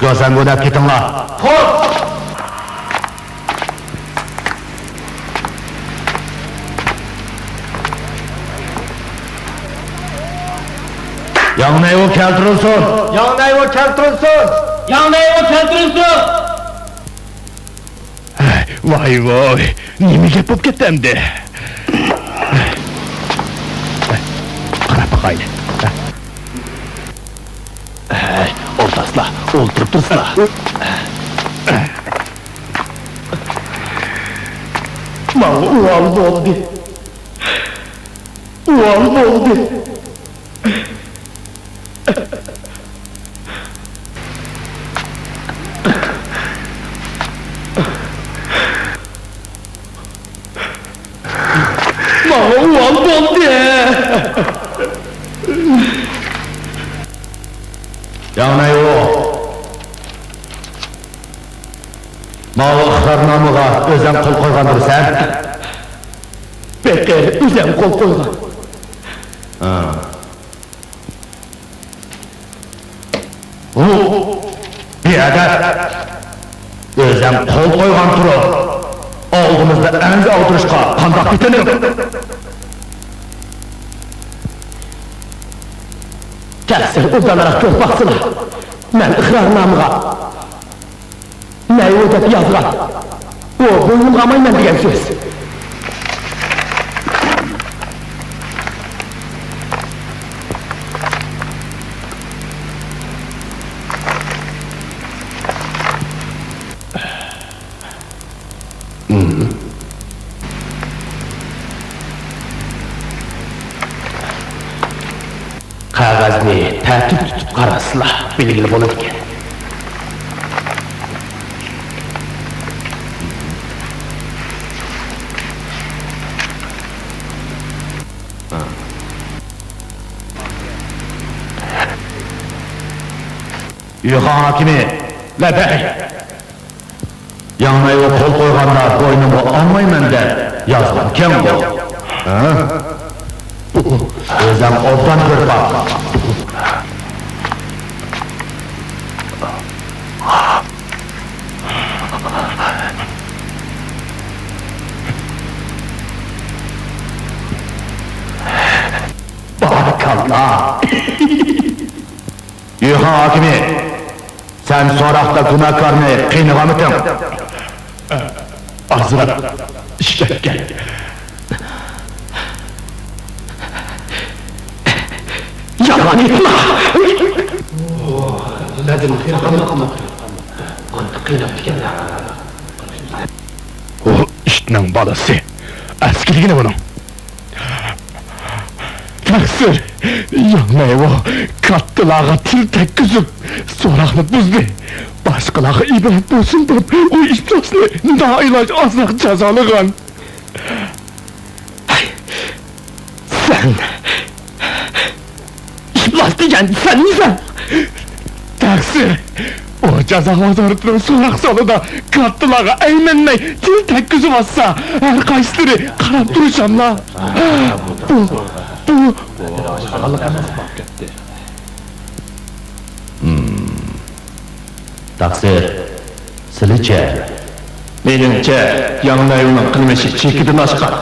Gözen ketinglar. Xo'p! Yanına keltirilsin. Yanına keltirilsin! Yanına keltirilsin! Vay vay, nime gap bo'p ketdi endi. Qarab boqayli. O'ltirsizlar, o'ltirib tursizlar. Mana uval bo'ldi. Uval bo'ldi. Uval bo'ldi. Yana yo'q. Ma'lumotlar nomiga o'zim qo'l qo'ygandirsan. Bekor o'zim qo'l qo'ygan. Biyada o'zim qo'l qo'ygan turib, oldimizda ancha o'tirishga qandoq ketadi? Kelsin, o'zlariga ko'p baxsizlar. Men iqrornomga nayva deb yozgan. O bo'ynimga olmayman degan so'z. Qog'ozni tartib tutib qarasizlar, belgili bo'ladi ekan. Yuxan hakimi, labay. Yanına qo'l qo'yganda bo'ynimga olmayman deb yozgan kim bu? O'zim obdan ko'rib baq. Barakallah. Yuxan hakimi, sen so'roqda gunohkorni qiynag'anmisan? Azra, ishga yalan etme! Ladin qiynamoqmi? Qanday qiynab ekanlar? O ishning balası. Askerligini bunun. Taksir, yanmayva kattılağa til tekkizip so'roqni buzdi. Başqalarga ibrat bo'lsin deb u iflosni noiloj ozroq jazolagan. Sen iflos degan senmisan? Taksir, o jazo vaziratining so'roq solida kattılağa aylanmay til tekkizib olsa, har qaysilari qarab turishamlar. Bu Taksir, sizlarcha menimcha Yangnayevning qilmishi chekidan oshgan.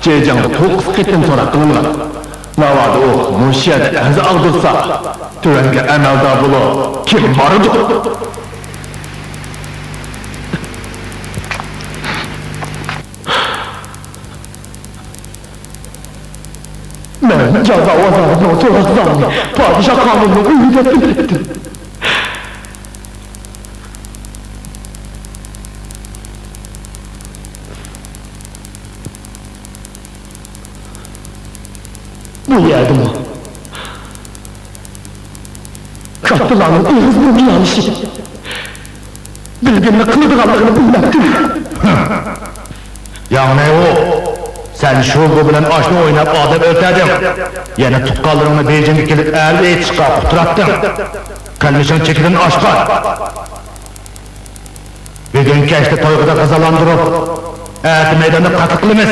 Jejangda 9 qitim so'roq qilingan. Navada o mushiyat az ag'dirsa, tuvanga amaldor bo'lib kim bordi? Men jazo vaziratining so'roqlarini podshoh qonunining uyida bildirdim. Bu yerdim o. Kattılarının ağzını yanlışı. Bilginle kılıdıganlığını bilmektim. Ya ne o? Sen şulgu bilen aşını oynap adam ötedin. Yine tutkallarını Beijing'e gelip elde etişka kuturattın. Kalmışın çekilin aşkar. Bir gün keşke toyguda kazalandırıp eti meydanda katıklımız.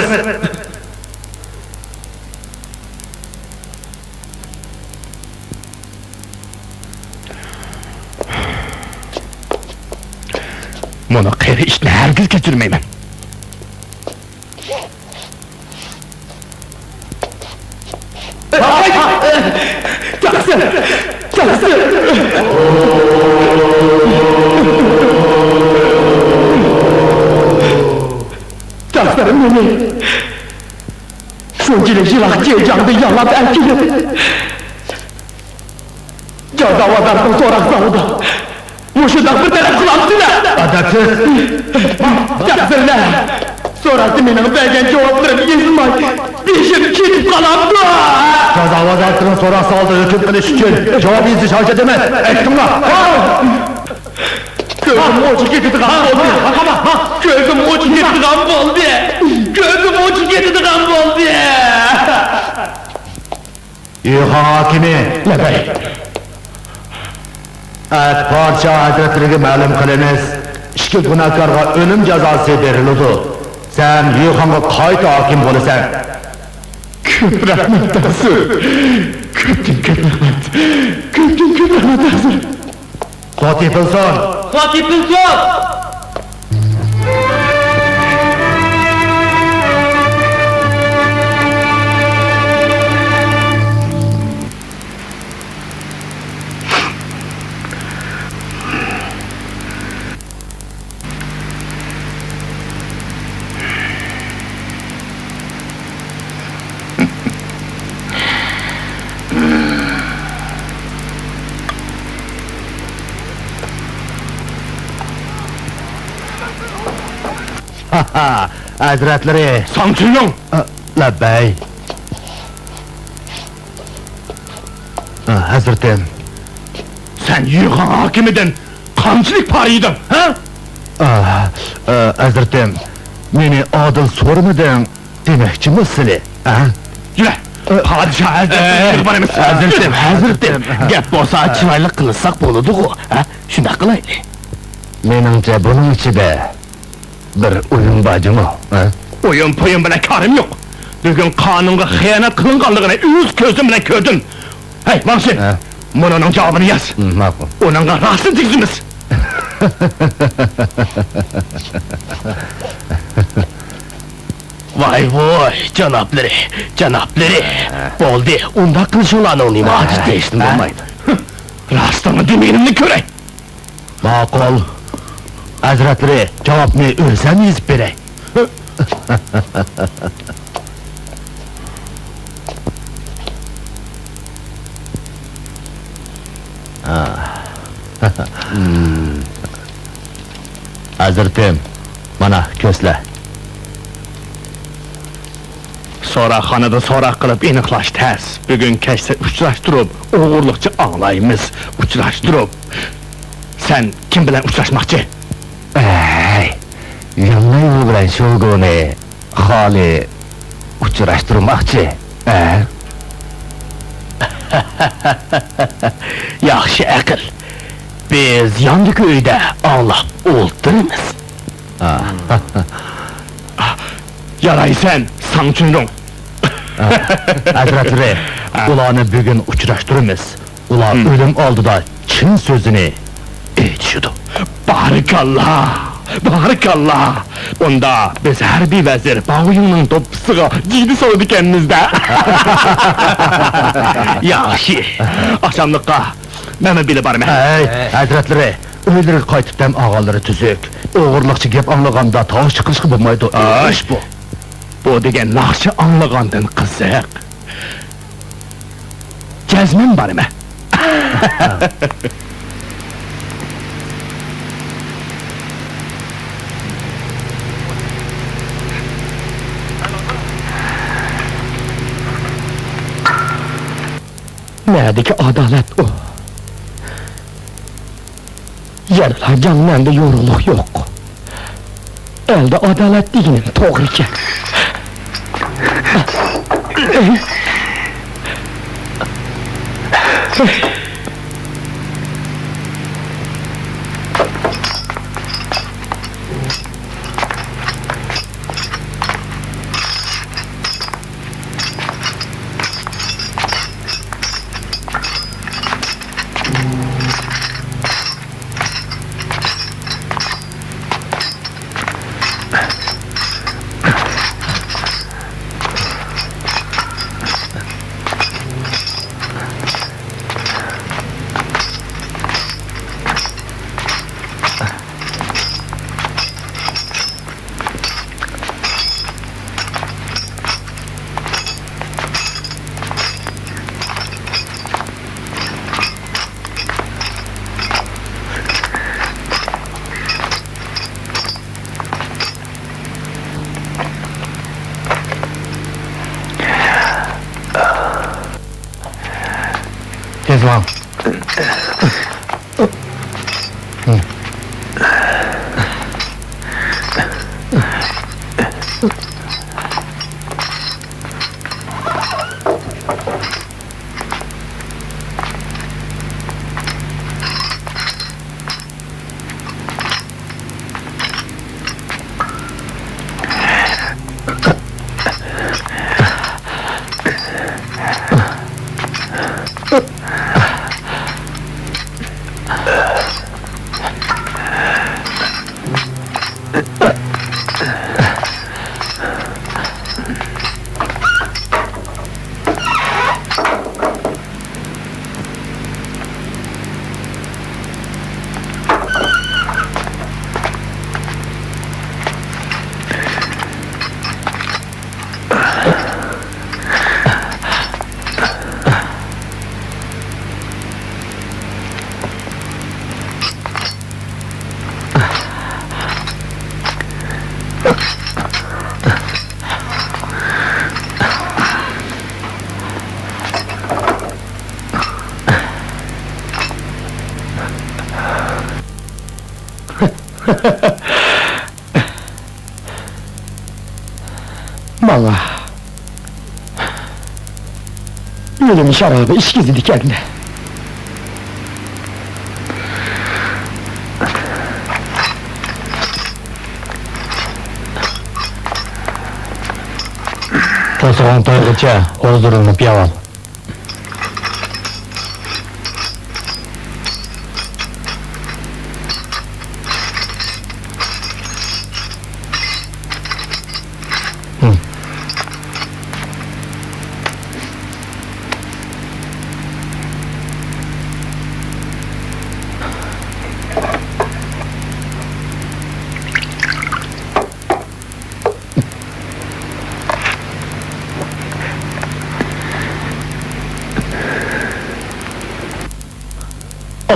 Bunu qeri ishni hargiz kechirmayman. Taqsirim meni shunchalik yiroq jejangda yig'lab aytib jazovadan so'roq soldi. Mushunda bir taraf qilibdi-da. Adabsiz! Taqsirlar so'radi mening bergan javoblarim yezmay beshim ketib qolibdi. Jazovadan so'roq soldi hukm qilish uchun javobingizni hojat emas. Aytinglar. Ko'zim ochib ketadigan bo'ldi. Ko'zim ochib ketadigan bo'ldi. Ko'zim ochib ketadigan bo'ldi. Yuxan hokimi, Labay. podsho hazratlariga ma'lum qilamiz. Ikki gunohkorga o'lim jazosi beriladi. Sen Yuxanga qayta hokim bo'lasan. Ko'p rahmat Taqsir. Ko'p rahmat. Ko'p rahmat Taqsir. Sot etilsin. Fatih Pilson! Hazratlari, Samchunyon. labbay. Hazratim. Sen Yuxan hokimidan qanchalik pariydin, ha? Hazratim, meni odil so'rmading demoqchimisizlar? Yura. Podsho hazratlariga boramiz. Hazratim. Gap bo'lsa chiroyli qilsak bo'ladi-ku, ha? Shunday qilaylik. Meningcha buning ichida bir o'yin bajimi, ha? O'yin-po'yin bilan korim yo'q. Bugun qonunga xiyonat qilinganligini o'z ko'zim bilan ko'rdim. Hey, Manshin. Buning javobini yaz. Ma'qul. Uningga rasm tegizimiz. Voy, janoblari. Bo'ldi, unda qilishinglarni nima deyishni bo'lmaydi. Rasmni demenimni ko'ray. Ma'qul. Hazratlari, javobni o'zim yozib beray. Hazratim, mana ko'zla. So'roqxonada so'roq qilib aniqlash tez. Bugun kechsa uchrashtirib, o'g'irlikchi anglaymiz. Uchrashtirib. Sen kim bilan uchrashmoqchi? Yangi yo'l bilan shug'ulni xoli uchrashtirmoqchi. Yaxshi aql. Biz yangi uyda anglab o'ltiramiz. Yaraysan, Samchunyon. Hazratlari, ularni bugun uchrashtiramiz. Ular o'lim oldida chin so'zini aytishdi. Barakallah. Unda biz harbiy vazir Bağıyınның to'ppisiga jiydi soldi ekanmizda. Yaxshi. Oqshomlikqa mana bilib borman. Hazratlari, o'ylari qaytibdan og'alari tuzuk. O'g'irlikchi gap anglaganda tosh chiqishga bo'lmaydi. Ish bu. Bu degan yaxshi anglagandan qiziq. Jazmin borman. Neredeki adalet o? Yaralar canlandı, yoruluk yok. Elde adalet değilim, doğru ki. Bana ölüm şarabı işkizi dikenli. Tosuğun toyğuça ozdurulup yaval.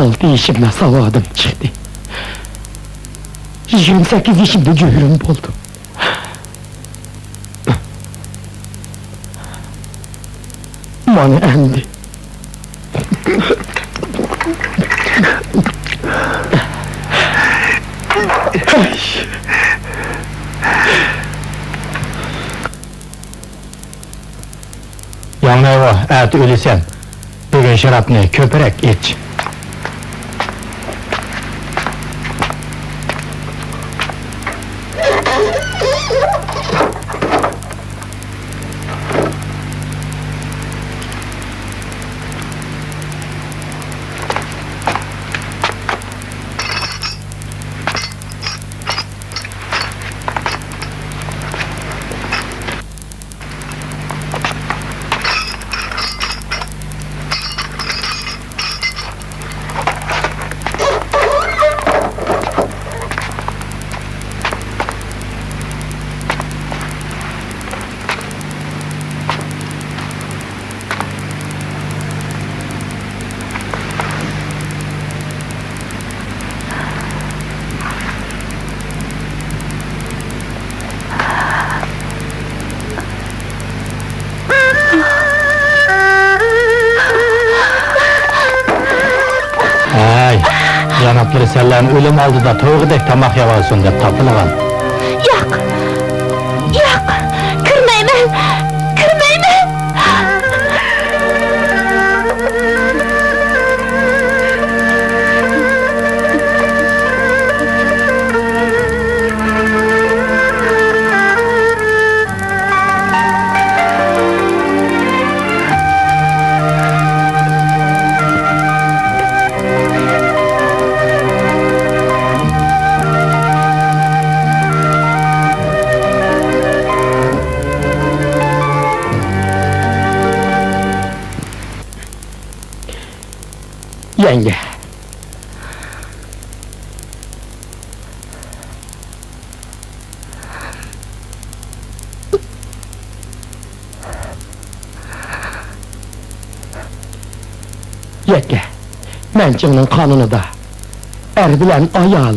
Altı yaşımda savadım çıktı. 28 yaşımda cühürüm oldu. Bana endi. Yanına eva, eğer ölüsen, bugün şarapını köperek iç. Yanapları sellerin ölüm aldı da toğudek tamak yavalsın dep tapılagan. Yok! Yok! Kırmayman! Kırmayman! Yenge. Yenge, Mençing'nin kanunu da, er bilen ayal,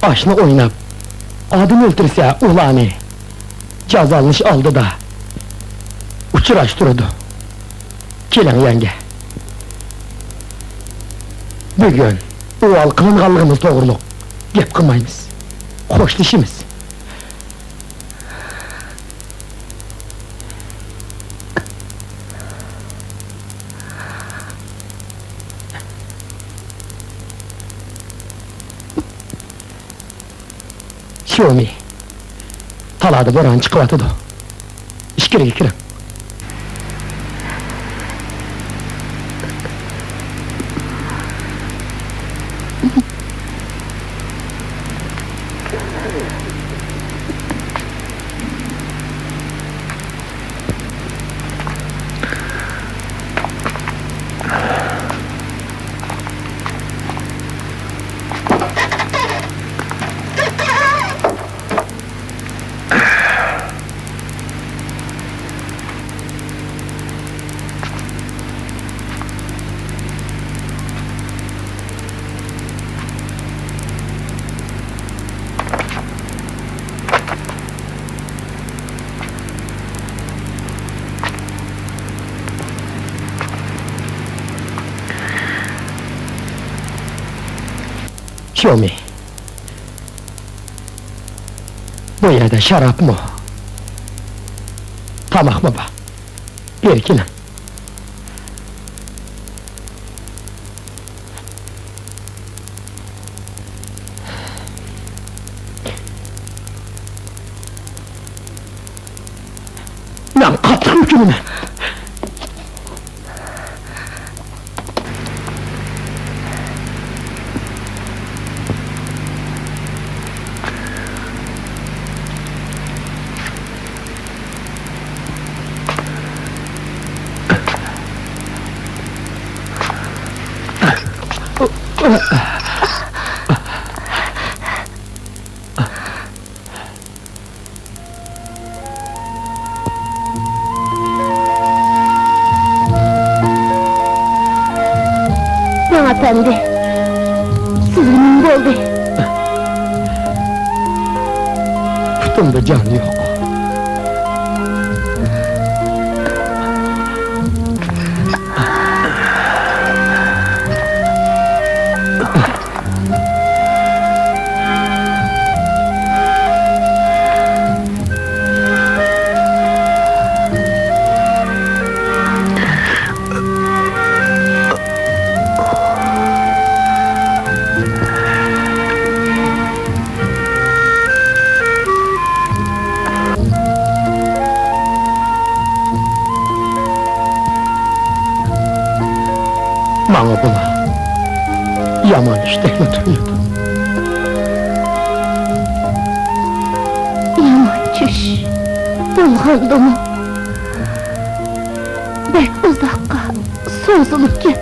aşını oynap, adını öldürse ulanı, cazalmış aldı da, uçuraştırdı. Kelin yenge. Bugün uval kılınganlığımız doğruluk. Gep kılmayımız. Hoşlaşımız. Şomi. Talada boran çıkıvatıdı. İşkire kirim. Şomi. Bu yerde şarap mı? Tamak mı bu? Erkilen. Ben katır hükümüne. Efendi, sizin oldu. Tutumda can yok. Bana bula, yaman iştekle duyuyordu. Yaman çüş, bulğandı mı? Bek uzakka sozulup gitti.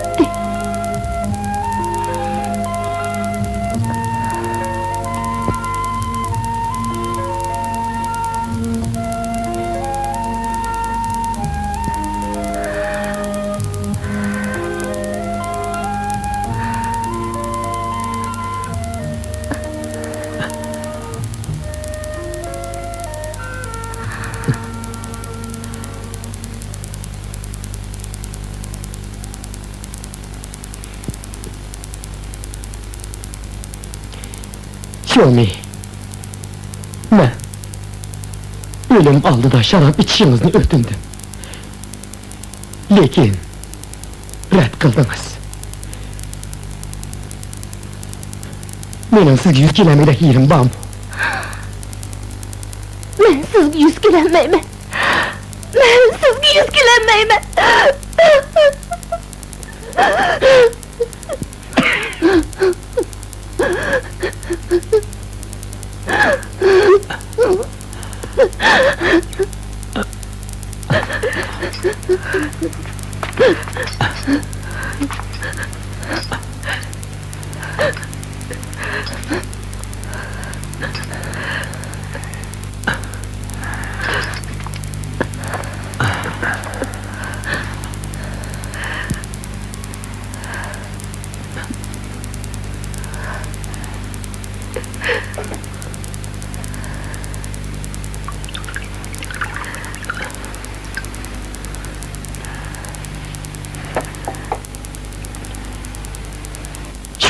Şomi, ben ölüm aldı da şarap içişinizni ötündüm. Lekin red kıldınız. Benim sizga yuzkilemede yerim bam. Men sizga yuzkilanmayman. Men sizga yuzkilanmayman.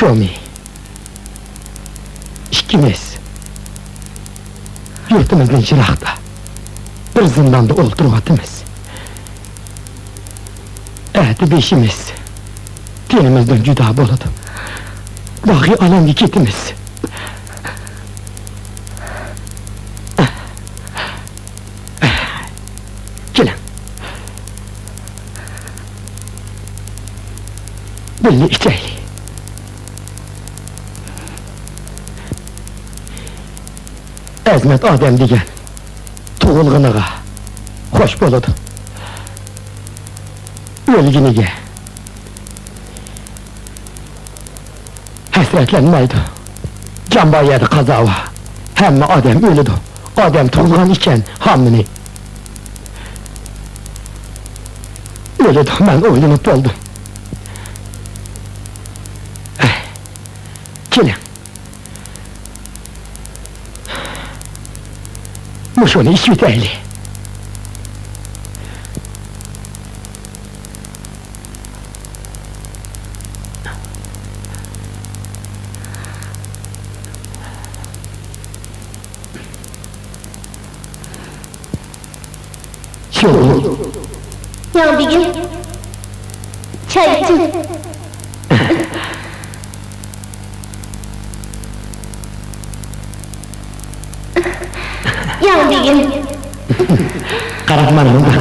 Şomi. İkimiz. Yurtumuzdan yırakta. Bir zindanda oldurmadımız. Eti beşimiz. Tenimizden cüda boladı. Dahi alan yiketimiz. Gelin. Belli içeyli. Ezmet Adem degan tug'ilg'iniga xo'sh bo'ladi. O'lginiga hasratlanmaydi. Jamboyadi qazova. Hamma odam o'ladi. Odam tug'ilgan ekan hammani. O'ladi, men o'ylanib qoldim. Keling. Mushuni ish bitayli. Şöyle. Yan begim. Çay için. Yan begim. Qaratman bunda.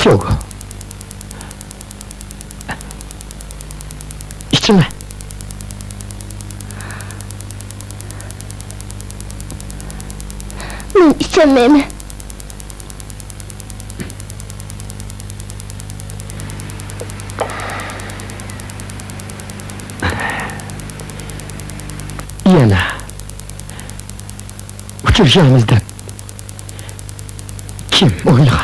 Çok. İçme. Ben içemeyim. Yana. Uçuracağımızda kim oynayan?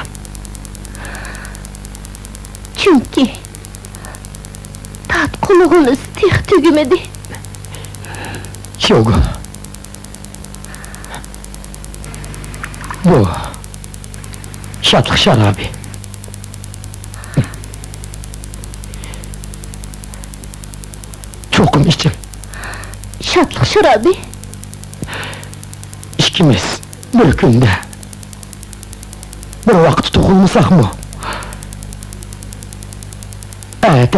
Çünkü tat kuluğunuz tih tügümedi. Yok. Bu şatlık şarabı. Çokum içim. Şatlık şarabı. İkimiz bir günde bir vakit dokunmasak mı? Evet.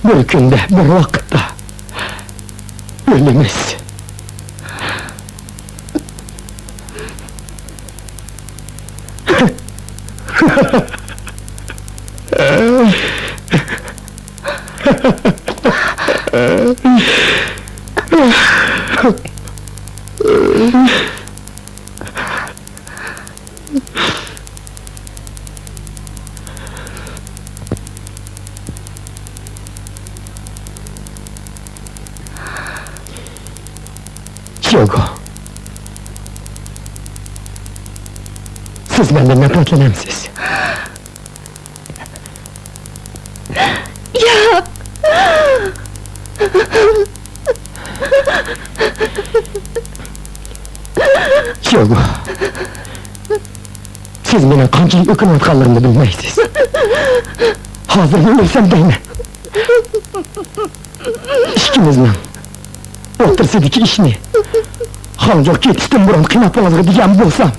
Bir günde bir vakitte ölümüz. Yok. Siz benden nefretlenemsiz. Ya Yok. Siz benim qanchalik o'kinayotganlarimni bilmaysiz. Hozir men o'lsam deyman. Ikkimizning o'tirsidagi ishni Xonjo'ga ketishdan burun qiynatmangizga degan bo'lsam,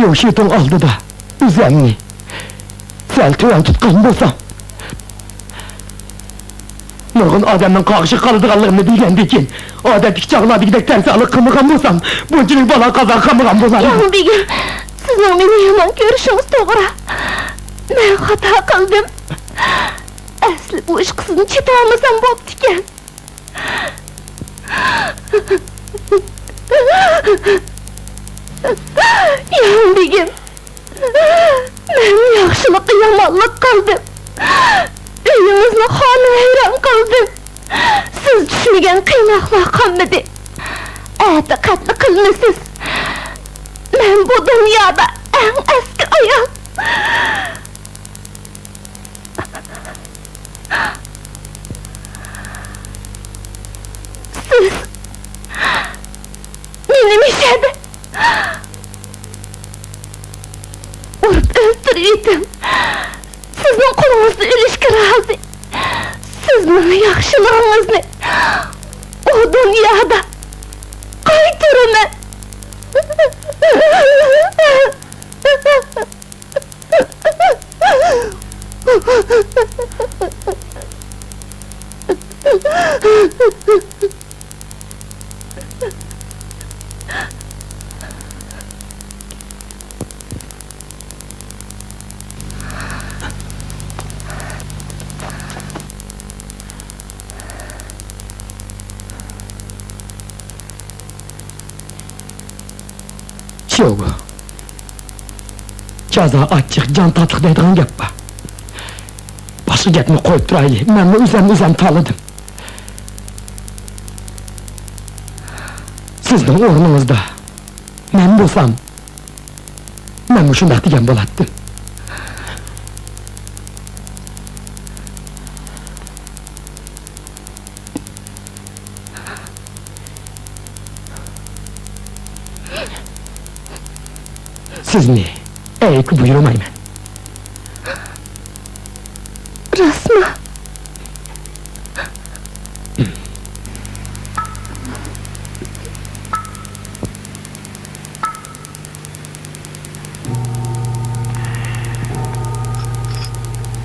Yo'shiton oldida o'zimni sal tuyan tutgan bo'lsam, nurg'un odamning qog'ishi qoladiganligini bilgandan keyin odatdagi chog'lardagidek tarsalik qilmagan bo'lsam, bunchalik balo qazo qilmagan bo'lardim. Yan begim. Sizning meni yomon ko'rishingiz to'g'ri. Men xato qildim. Asli bu ish qizini cheta olmasam bo'pti ekan. Yan begim. Men yaxshilik yomonlik qildim. Uyimizni xonavayron qildim. Siz tushmagan qiynoqlar qolmadi. Äti katlı kılmısız. Men bu dünyada en eski ayol. Siz benim işedi. Urup öldürüydüm. Sizin kolunuzda ilişki razı. Sizin yaxşılığınızı o dünyada qaytırın. Şovu. Jaza açıq, can tatlıq deydiğin gap ba. Başı getini qoyup duraylı, mən özəm tanıdım. Sizin ornunuzda, mən bulsam, mən bu şundaq degen bolatdım. Sizni eğip buyurmayım. Rasma.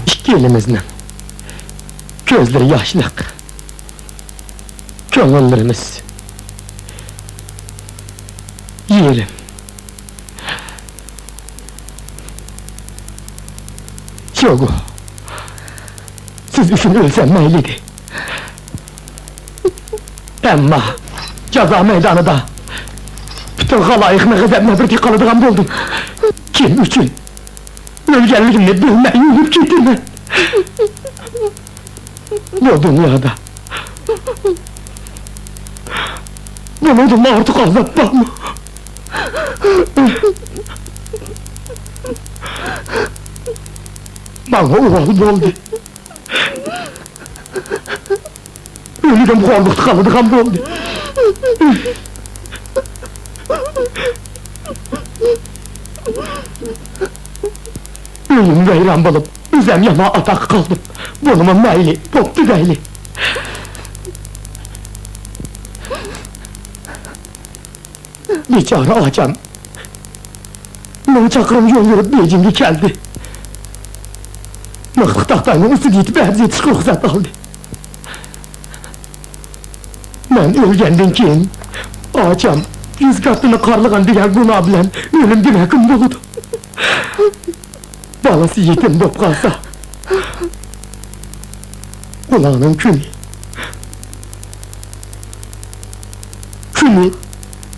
İki elimizle, gözleri yaşlık, gönüllerimiz, yiyelim. Yogu, siz üçün ölsem meyliydi. Emma, ceza meydanı da, bütün halayıkını gızabına bir tıkalıdığım buldum. Kim üçün? Ölgenliğimle bilmeyi yürüp gittim ben. Bu dünyada. Bunu da artık azaltmam mı? Bana oğlum oldu. Ölürüm korlukta kalıdığım oldu. Ölüm veyran bulup, üzem yana atak kaldım. Burnumun meyli, koptu beyli. Biçare ağacam. Ben çakırım yol yürüp Beijing'e geldi. Mıklık tahtayla ısı deyip benzi çıkı ruhsat aldı. Ben ölgenden keyin, ağacam, 100 katını karlıgan diyen günah bilen ölüm dilekim buludu. Balası yetim bop kalsa, kulağının külü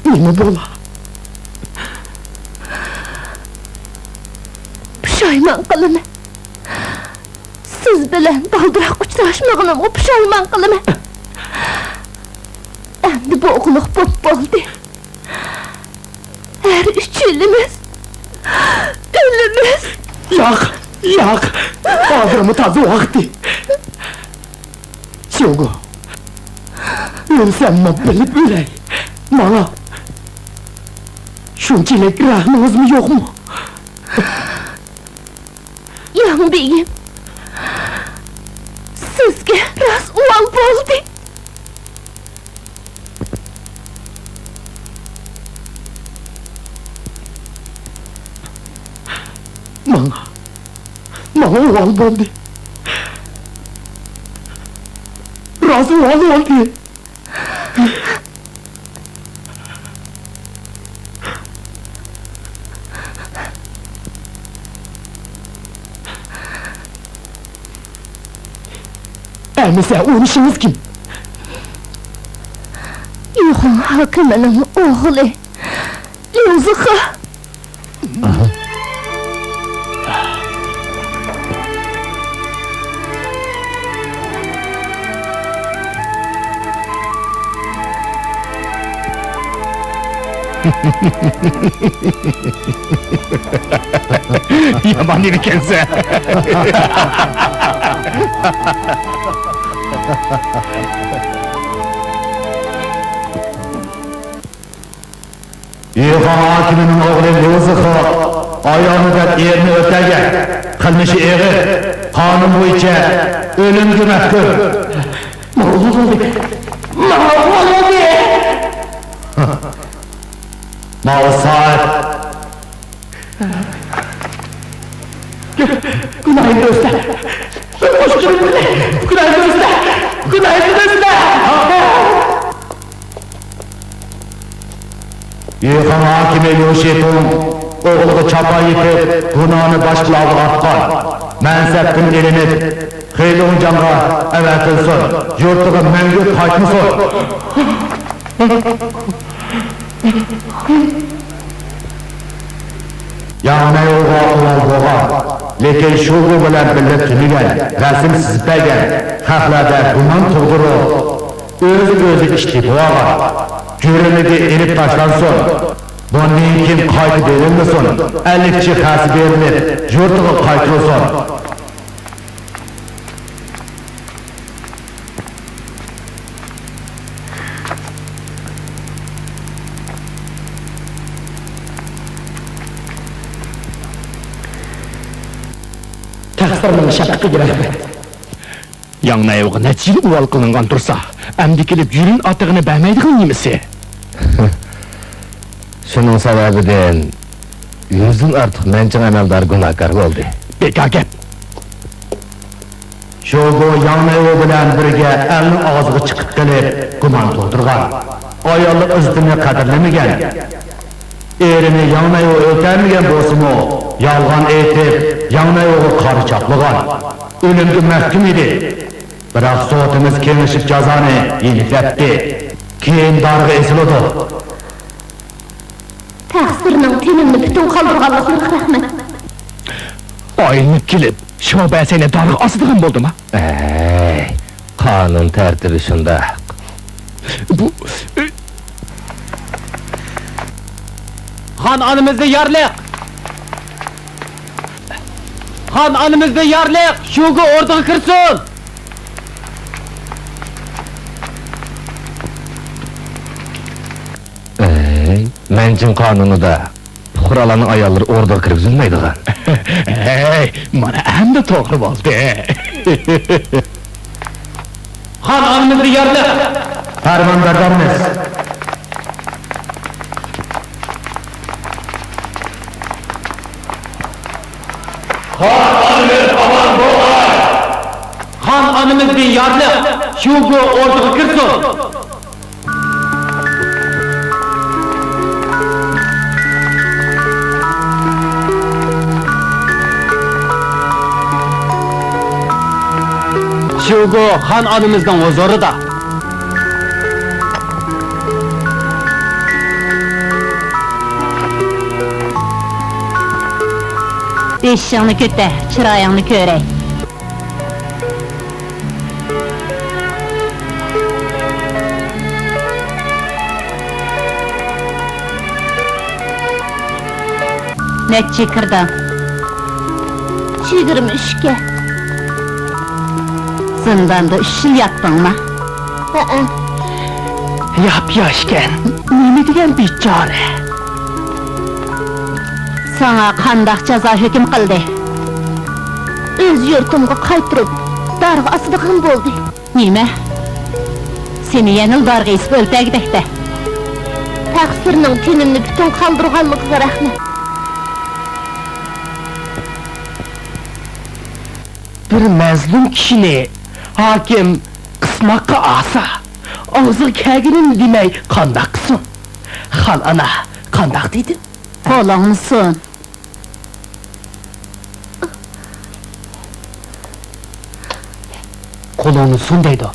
beni bola. Pişayman kılını. Siz bilen daldırak uçraşmağına o pişayman kılını. Endi boğuluq bop oldu. Her üç elimiz, ölümüz. Yak, ağzımı tazı vakti. Şogu, ölsem mi bilip öley, bana. Şunçilik rahminiz mi yok mu? Yan beyim, sizge rast uval oldu. Bana uval oldu. Rast uval oldu. Emese olmuşsunuz kim? Yuxun hakiminin oğlu, Yozıkı. Yaman ekense. Yıhan hakiminin oğlu Yusuf'u ayağını yerini ötege, kılmışı eğir, kanun bu içe, ölüm günahdır. Mahvolduk! Mahvolduk! Mağız saat, Günaydın Özde! Hoş geldin! Günaydın Özde! Günaydın Özde! Yıhan hakimi Yusuf'un oğlu çapa yitip, günahını başkılavı atkan, mensepkin elinip, xeyli uncanğa evetilsin, yurtuğa mevcut kaytmışsın. Yani oğlan boğa, lekin şuğu bilen bilip tünügen, resim sizbegen, haqlarda guman tuğduru, özü işti boğa, görünüge elip taşlansın. Bunun kim kaydı verilmesin, 50 xəsi verilip, yurtuğa kaytılsın. Taksirning shaqqiga rahmat. Яңнайыуға нәтижелі уал қылынған тұрса, әмді келіп жүрін атығыны бәмейдіғын немесе? Şunun sebebiden yüzün artık mençin emeldar günahkar oldu. Beka gep. Şu bu yanmayı bilen birge elini ağzı çıkıp gelip guman doldurgan. Ayarlı ızdını kadirlemegen. Erini yanmayı ötermegen bozumu, yalgan etip yanmayı karı çaplıgan. Ölümdü mehkum idi. Bırak soğutumuz kenişip cazanı yeniletti. Keyin dargı esilodu. Taksirning tenimni bütün qaldırganlıqına rahmet. Ayınıp kelip, şima bәсәйne darğı asıdığın boldu ma? Kanun tertibi şunda. Bu... Han anımızda yarlık! Han anımızda yarlık! Şuğu orduğa kırsın! Mencin kanunu da Puhralanın ayarları orada kırgızılmaydıgan. Hey, mana әмді тоғыр болды. Han anımızda yarlık! Fermanberdarınız. Han anımızda yarlık! Şuğu orduğa kırsın! Şuğu Han anımızdan huzuru da. Beşiğini köte, çırayını körey. Netçi kırdın? 23'ke. Zindanda 3 yıl yattın mı? Yap yaşken, nemi diyen bir çare? Sana qandaq jaza hüküm qildi. Öz yurtumga qaytırıp, dargı asıdığım boldu. Nime? Seni yenil dargı isip öltegdekde. Taksirning tenimni bütün kaldırganlıqına rahmet. Bir mazlum kişini hakim kısmakka asa, ağzı keginin demey kandaksın. Han ana, kandak dedin. Olan mısın? Kolunu sundaydı o.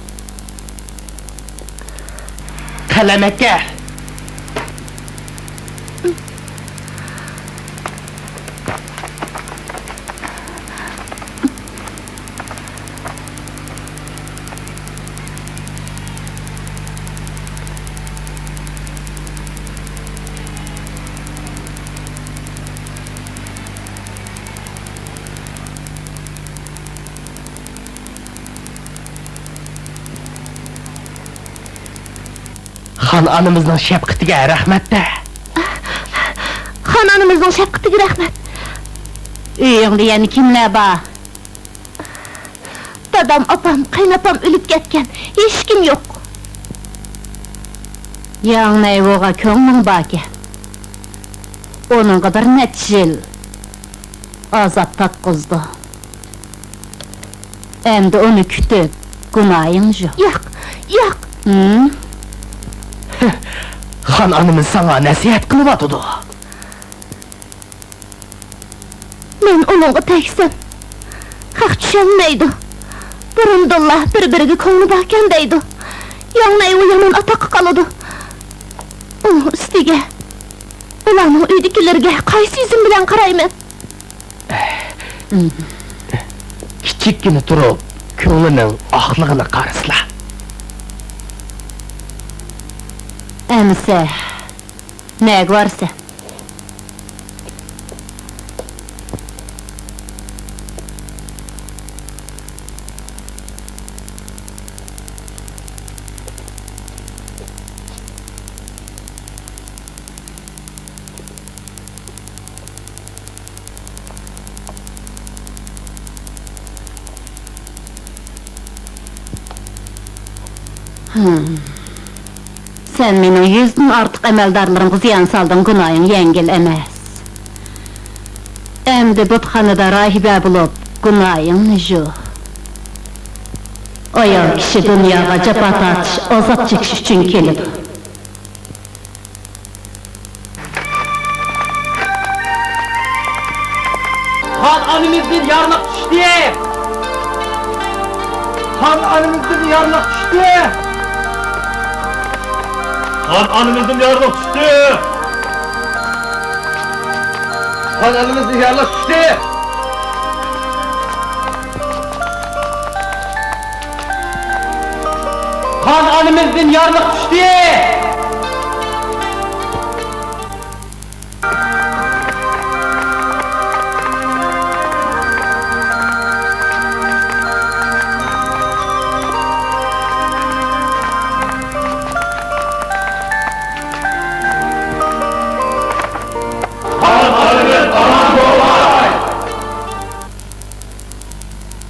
Kalemekke. Han anamızın şefkatiga rahmat da. Xonanimizning shafqatiga rahmat. Uyingda yana kimlar bor? Dadam, opam, qaynopam o'lib ketgan. Hech kim yo'q. Yang'nayvoga ko'ngling borki. Onunga bir necha yil azob tatqizdi. Endi uni kutib, gunoying yo'q. Yo'q, yo'q. Han anamız sana nasihat qilib atadi. Men uningga tegsam, haq tushunmaydi. Burundullah bir-biriga ko'ngli borkan deydi. Yongnayvi yomon atoqqa qoladi. Uning ustiga ularning uydagilarga qaysi yuzim bilan qarayman? Kichikkina turib, ko'nglining oqlig'ini qarasla. Emse, ne varsa. Sen mening 100 ming ortiq amaldarlarimga ziyon solding, gunoying yengil emas. Endi butxonada rohiba bo'lib, gunoying yo'q. Ayol kishi dunyoga jafo tortish, azob chekish uchun keladi. Han anamızın yarına düştü! Han anamızın yarına düştü! Han anamızın yarına düştü! Han anamızın yarına düştü! Han anamızın yarına düştü!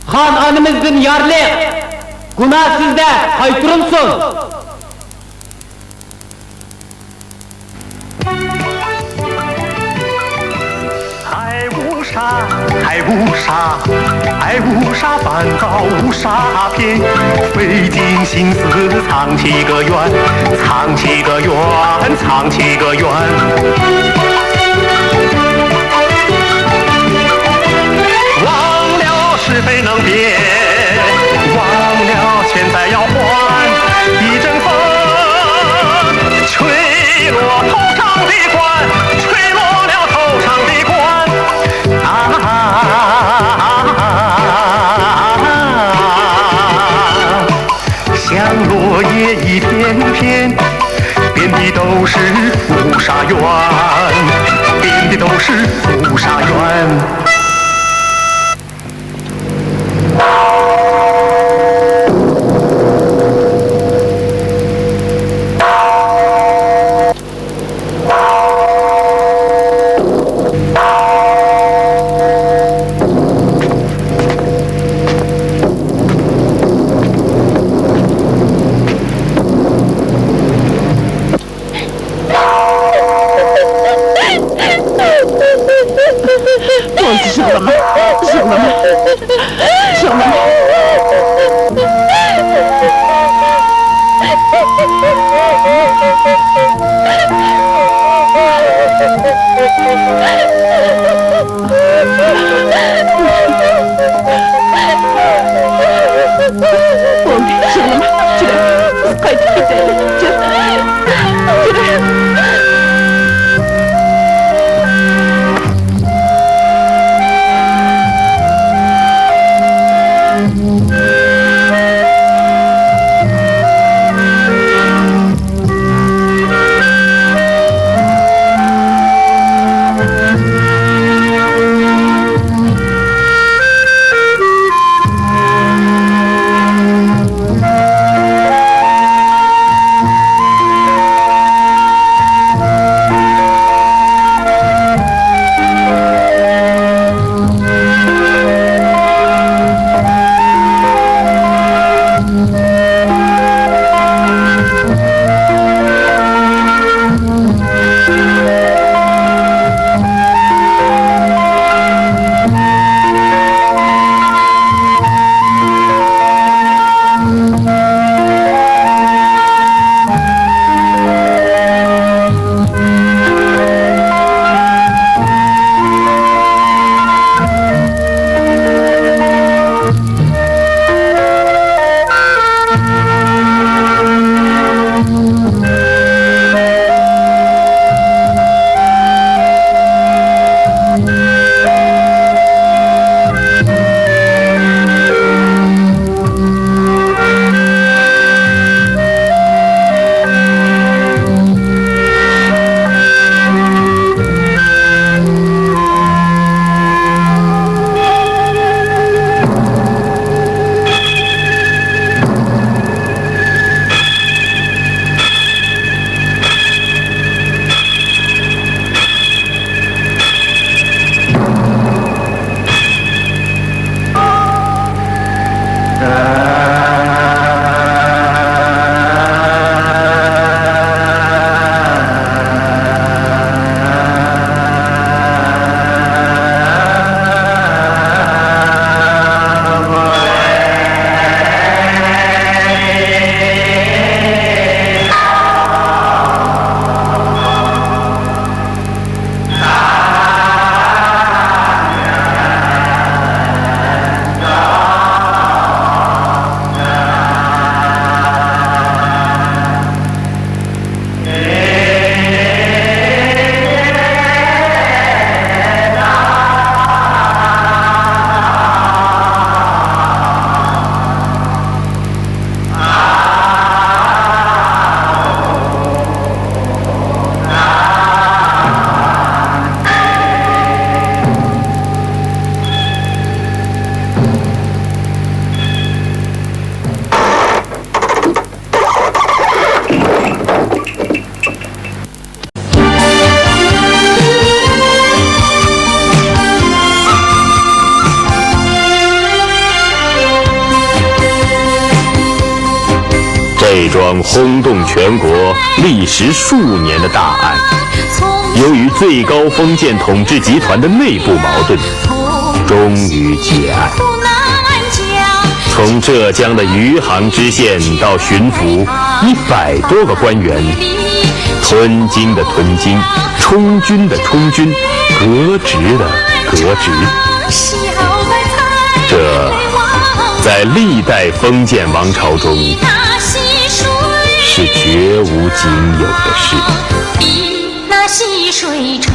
Han anamızın yarlı! Günah sizde, haykırımsın!爱无沙，爱无沙，爱无沙，梵高无沙篇，费尽心思藏起个缘，藏起个缘，藏起个缘。忘了是非能变，忘了钱财要还，一阵风吹落头上的冠，吹落了头上的冠。像落叶一片片，遍地都是乌纱缘，遍地都是乌纱缘。这桩轰动全国、历时数年的大案，由于最高封建统治集团的内部矛盾，终于结案。从浙江的余杭知县到巡抚100多个官员，吞金的吞金，充军的充军，革职的革职，这在历代封建王朝中是绝无仅有的事。比那溪水长。